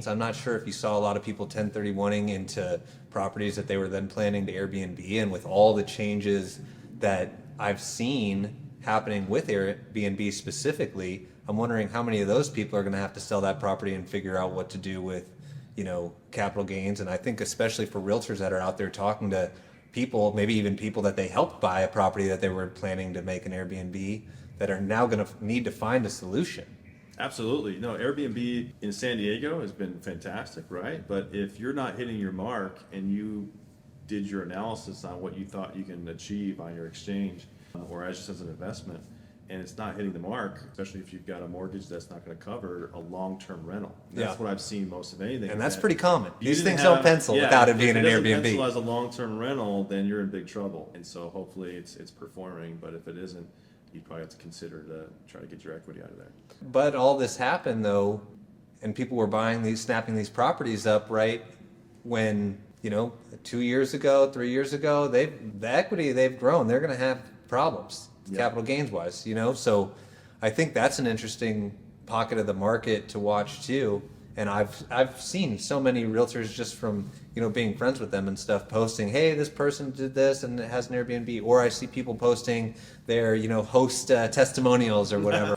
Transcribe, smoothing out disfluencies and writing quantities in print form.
So I'm not sure if you saw a lot of people 1031ing into properties that they were then planning to Airbnb, and with all the changes that I've seen happening with Airbnb specifically, I'm wondering how many of those people are going to have to sell that property and figure out what to do with, capital gains. And I think especially for realtors that are out there talking to people, maybe even people that they helped buy a property that they were planning to make an Airbnb, that are now going to need to find a solution. Absolutely. No, Airbnb in San Diego has been fantastic, right? But if you're not hitting your mark and you did your analysis on what you thought you can achieve on your exchange or as just as an investment, and it's not hitting the mark, especially if you've got a mortgage that's not going to cover a long-term rental. That's what I've seen most of anything. And that's pretty common. You These didn't things have- don't pencil yeah, without it being an If it doesn't Airbnb. pencil as a long-term rental, then you're in big trouble. And so hopefully it's performing, but if it isn't, you probably have to consider to try to get your equity out of there. But all this happened though, and people were snapping these properties up right when, 2 years ago, 3 years ago, the equity they've grown, they're going to have problems, capital gains wise, So I think that's an interesting pocket of the market to watch too. And I've seen so many realtors just from, being friends with them and stuff posting, hey, this person did this and it has an Airbnb. Or I see people posting their, host testimonials or whatever.